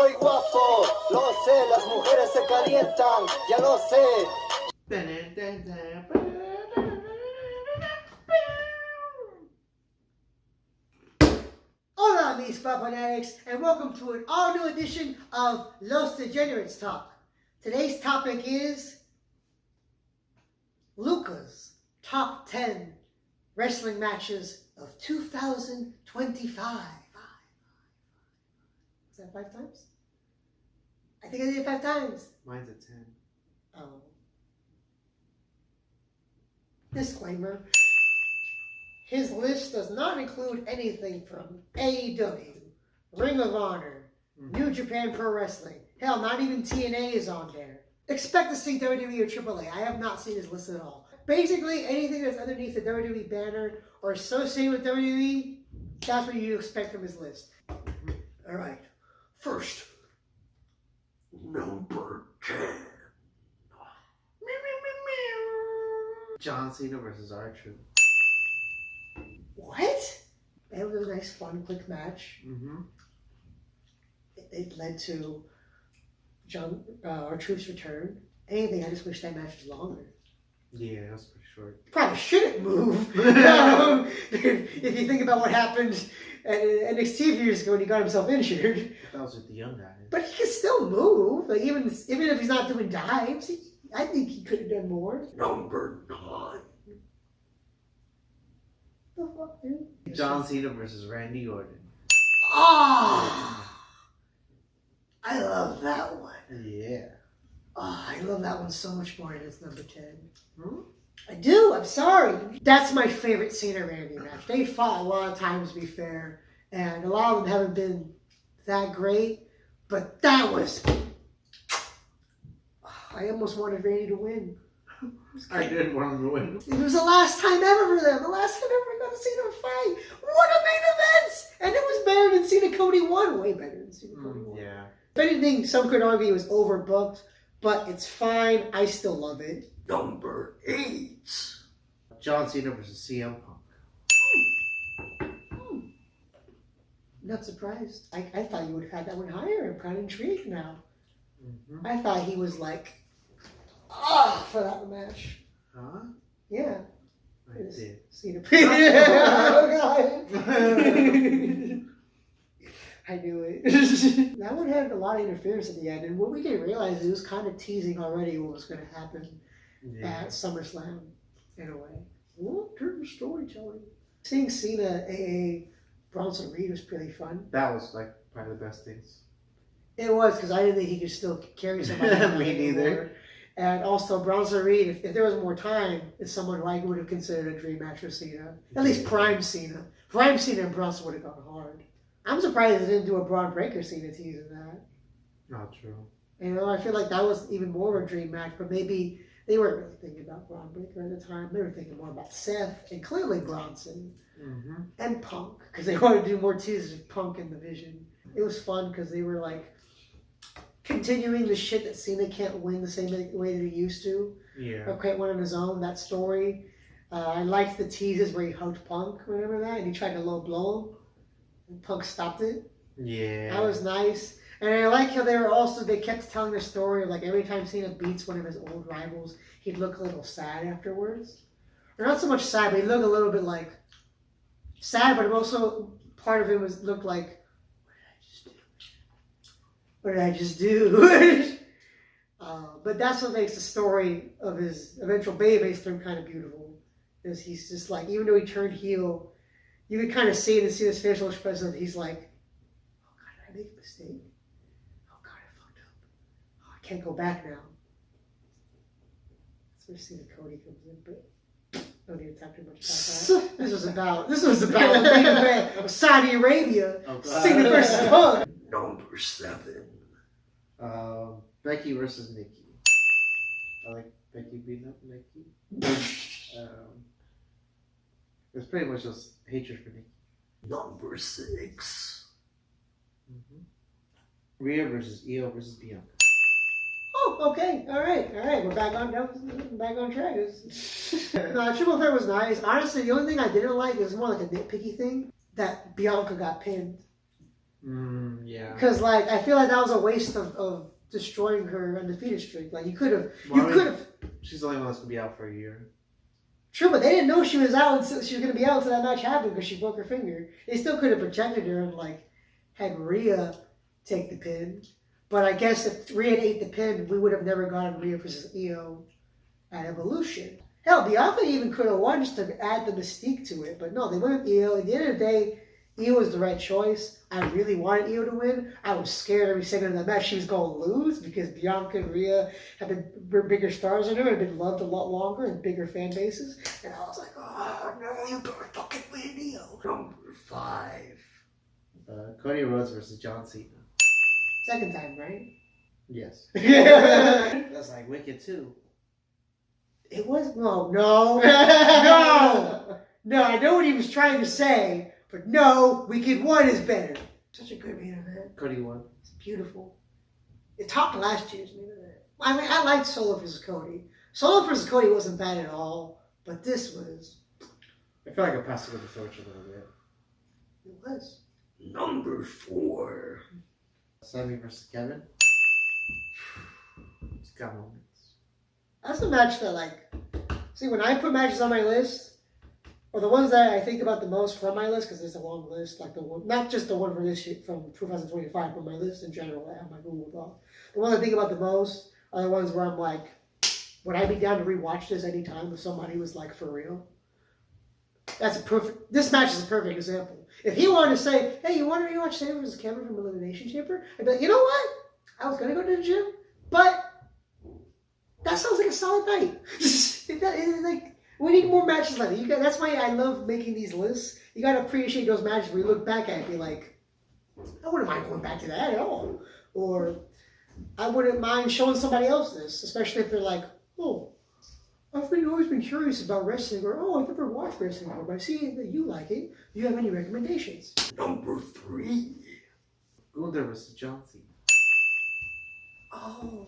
soy guapo, lo sé, las mujeres se calientan, ya lo sé. Hola, mis fanatics, and welcome to an all-new edition of Los Degenerates Talk. Today's topic is Lucca's top 10 wrestling matches of 2025. Is that 5 times? I think I did it 5 times. Mine's a 10. Oh. Disclaimer. His list does not include anything from AEW, Ring of Honor, New Japan Pro Wrestling. Hell, not even TNA is on there. Expect to see WWE or AAA. I have not seen his list at all. Basically, anything that's underneath the WWE banner or associated with WWE, that's what you expect from his list. Alright. First, number 10. John Cena versus R-Truth. What? That was a nice, fun, quick match. Mm-hmm. It led to R-Truth's return. Anything, I just wish that match was longer. Yeah, that was pretty short. Probably shouldn't move. If you think about what happened at NXT a few years ago when he got himself injured. That was with the young guys. But he can still move. Like even if he's not doing dives, I think he could have done more. Number 9. The fuck, dude? John Cena versus Randy Orton. Ah! I love that one. Yeah. Oh, I love that one so much more than it's number 10. Hmm? I do, I'm sorry. That's my favorite Cena Randy match. They fought a lot of times, to be fair, and a lot of them haven't been that great, but that was... I almost wanted Randy to win. I didn't want him to win. It was the last time ever for them. The last time ever I got to see them fight. What a main event! And it was better than Cena Cody 1. Way better than Cena Cody 1. Yeah. If anything, some could argue it was overbooked, but it's fine. I still love it. Number 8. John Cena versus CM Punk. Not surprised. I thought you would have had that one higher. I'm kind of intrigued now. Mm-hmm. I thought he was like, for that match. Huh? Yeah. I did. Cena. Oh, God. I knew it. That one had a lot of interference at the end, and what we didn't realize, it was kind of teasing already what was going to happen at SummerSlam, in a way. Long-term storytelling. Seeing Cena, AA, Bronson Reed was pretty fun. That was like probably the best things. It was, because I didn't think he could still carry somebody. Me neither. Anymore. And also, Bronson Reed, if there was more time, is someone who I would have considered a dream match for Cena. At least Prime Cena. Prime Cena and Bronson would have gone hard. I'm surprised they didn't do a Braun Breaker Cena tease in that. Not true. You know, I feel like that was even more of a dream match, but maybe they weren't really thinking about Braun Breaker at the time. They were thinking more about Seth and clearly Bronson and Punk, because they wanted to do more teases with Punk and the Vision. It was fun because they were like continuing the shit that Cena can't win the same way that he used to. Yeah. Or can't win on his own, that story. I liked the teases where he hugged Punk, remember that? And he tried to low blow him. And Punk stopped it. Yeah. That was nice. And I like how they kept telling the story of like every time Cena beats one of his old rivals, he'd look a little sad afterwards. Or not so much sad, but he'd look a little bit like sad, but also part of him looked like, what did I just do? But that's what makes the story of his eventual babyface turn kind of beautiful. Is he's just like, even though he turned heel, you could kind of see it and see his facial expression. He's like, oh God, did I make a mistake? Oh God, I fucked up. Oh, I can't go back now. That's where Cena Cody comes in, but I don't need to talk too much about that. This was about the main event of Saudi Arabia. Oh, God. Cena versus Punk. Number 7. Becky versus Nikki. I like Becky beating up Nikki. It's pretty much just hatred for Nikki. Number 6. Rhea versus Io versus Bianca. Oh, okay, all right. We're back on track. No, Triple Threat was nice. Honestly, the only thing I didn't like is more like a nitpicky thing that Bianca got pinned. Yeah. Because like I feel like that was a waste of destroying her undefeated streak. Like you could have, She's the only one that's gonna be out for a year. True, but they didn't know she was out. She was gonna be out until that match happened because she broke her finger. They still could have protected her and like had Rhea take the pin. But I guess if Rhea had ate the pin, we would have never gotten Rhea versus Io at Evolution. Hell, Bianca even could have won just to add the mystique to it. But no, they went with Io. At the end of the day, Io was the right choice. I really wanted Io to win. I was scared every second of that match she was going to lose because Bianca and Rhea have been bigger stars than her and been loved a lot longer and bigger fan bases. And I was like, oh no, you gotta fucking win Io. Number 5. Cody Rhodes versus John Cena. Second time, right? Yes. Yeah. That's like Wicked too. It was no. I know what he was trying to say, but no, Wicked 1 is better. Such a good main event. Cody won. It's beautiful. It topped last year's main event. I mean, I liked Solo versus Cody. Solo versus Cody wasn't bad at all, but this was. I feel like I passed it with the torch a little bit. It was. Number 4. Sammy versus Kevin. It's got moments. That's a match that, like, see, when I put matches on my list, or the ones that I think about the most from my list, because it's a long list, like the one, not just the one for this year, from 2025, but my list in general, I have my Google Doc. The ones I think about the most are the ones where I'm like, would I be down to rewatch this anytime if somebody was like, for real? This match is a perfect example. If he wanted to say, hey, you want to rewatch Sammy versus Kevin from Elimination Chamber? I'd be like, you know what? I was going to go to the gym, but that sounds like a solid night. Like, we need more matches like that. That's why I love making these lists. You got to appreciate those matches where you look back at it and be like, I wouldn't mind going back to that at all. Or I wouldn't mind showing somebody else this, especially if they're like, oh, I've always been curious about wrestling, or oh, I've never watched wrestling before, but I see that you like it. Do you have any recommendations? Number 3. Gunther versus John Cena. Oh,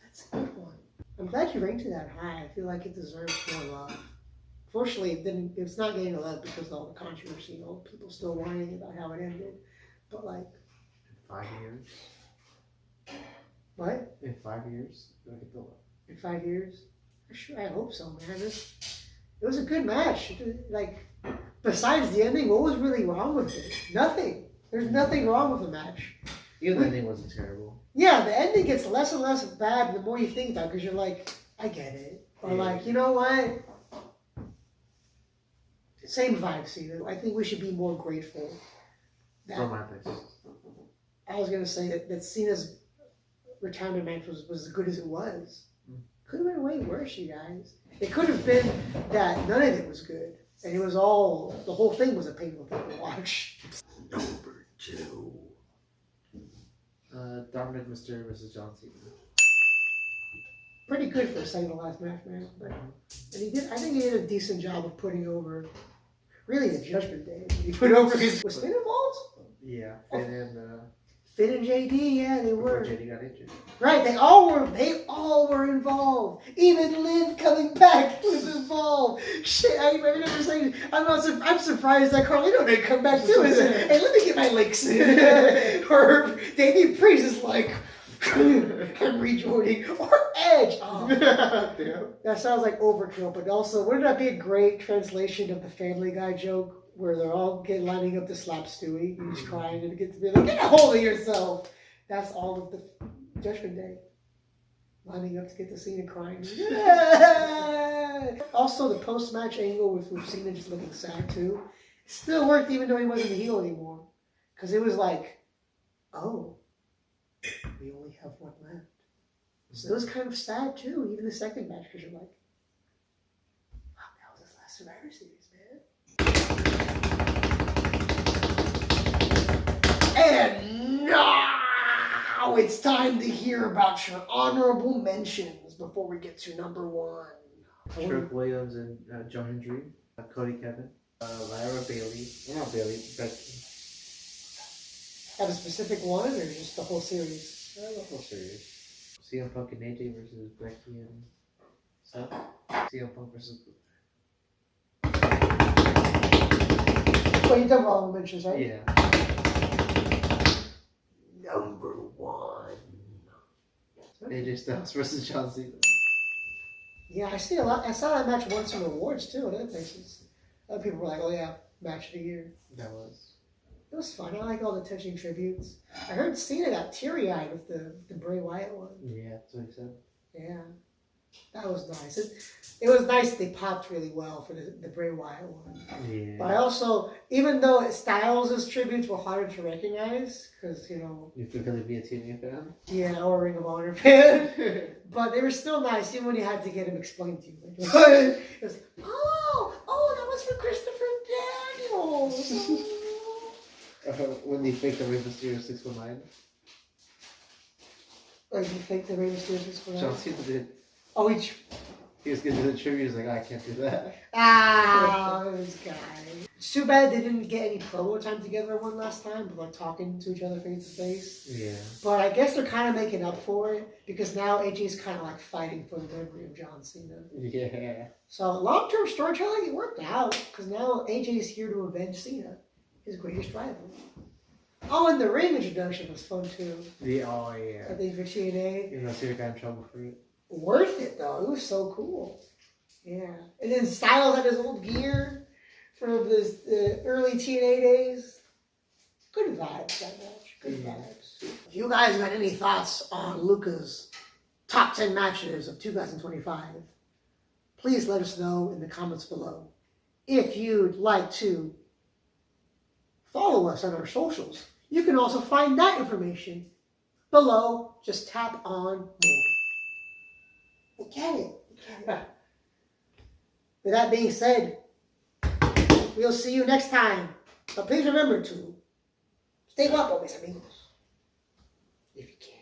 that's a good one. I'm glad you ranked it that high. I feel like it deserves more love. Fortunately, it's not getting a love because of all the controversy. You know, people still whining about how it ended. But like, In 5 years. What? In 5 years, do I get the love? In 5 years? Sure, I hope so, man. It was a good match. Like, besides the ending, what was really wrong with it? Nothing. There's nothing wrong with the match. Even the ending wasn't terrible. Yeah, the ending gets less and less bad the more you think about it, because you're like, I get it. Or like, you know what? Same vibe, Cena. I think we should be more grateful. From my place. I was going to say that Cena's retirement match was as good as it was. Could have been way worse, you guys. It could have been that none of it was good. And it was all, the whole thing was a painful thing to watch. Number 2. Dominic Mysterio versus John Cena. Pretty good for a second to last match, man. But, and I think he did a decent job of putting over, really, the Judgment Day. He put over his, was Finn involved? Yeah, Finn and Finn and JD, yeah, they were. JD got injured. Right, they all were involved. Even Liv coming back was involved. Shit, I remember saying, I'm surprised that Carlito didn't come back too. Hey, let me get my licks in. Or Davey Priest is like, I'm rejoining. Or Edge. Oh, that sounds like overkill, but also, wouldn't that be a great translation of the Family Guy joke? Where they're all lining up to slap Stewie. He's crying and gets to be like, get a hold of yourself. That's all of the Judgment Day. Lining up to get to Cena crying. Yeah! Also, the post-match angle with Cena just looking sad too. It still worked even though he wasn't the heel anymore. Because it was like, oh, we only have one left. So it was kind of sad too, even the second match, because you're like, wow, that was his last Survivor Series, man. And now it's time to hear about your honorable mentions before we get to number 1. Trick Williams and Joe Hendry. Cody Kevin. Lyra Bailey. Well, not Bailey, Becky. Have a specific one or just the whole series? The whole series. CM Punk and AJ versus Becky and Seth. CM Punk versus... Well, you done honorable mentions, right? Yeah. AJ Styles versus John Cena. Yeah, I see a lot. I saw that match won some awards too at other places. Other people were like, "Oh yeah, match of the year." That was. It was fun. I like all the touching tributes. I heard Cena got teary-eyed with the Bray Wyatt one. Yeah, that's what he said. Yeah, that was nice. It was nice they popped really well for the Bray Wyatt one. Yeah. But I also, even though Styles' tributes were harder to recognize, because, You could really be a TNA fan? yeah, or a Ring of Honor fan, but they were still nice, even when you had to get them explained to you. Like, it was, oh, that was for Christopher Daniels. When they faked the Rey Mysterio 619. Like, you fake the Rey Mysterio for John Cena did. Oh, He was gonna do the tribute. He was like, I can't do that. this guy. It's too bad they didn't get any promo time together one last time, but like talking to each other face to face. Yeah. But I guess they're kind of making up for it because now AJ's kind of like fighting for the memory of John Cena. Yeah. So long-term storytelling, it worked out because now AJ's here to avenge Cena, his greatest rival. Oh, and the ring introduction was fun too. Oh, yeah. I think for TNA. You know, Cena got in trouble for it. Worth it though. It was so cool. Yeah. And then Styles had his old gear from his early TNA days. Good vibes that match. Good vibes. If you guys got any thoughts on Lucca's top 10 matches of 2025, please let us know in the comments below. If you'd like to follow us on our socials, you can also find that information below. Just tap on more. We get it. With that being said, we'll see you next time. But please remember to stay guapo, mis amigos. If you can.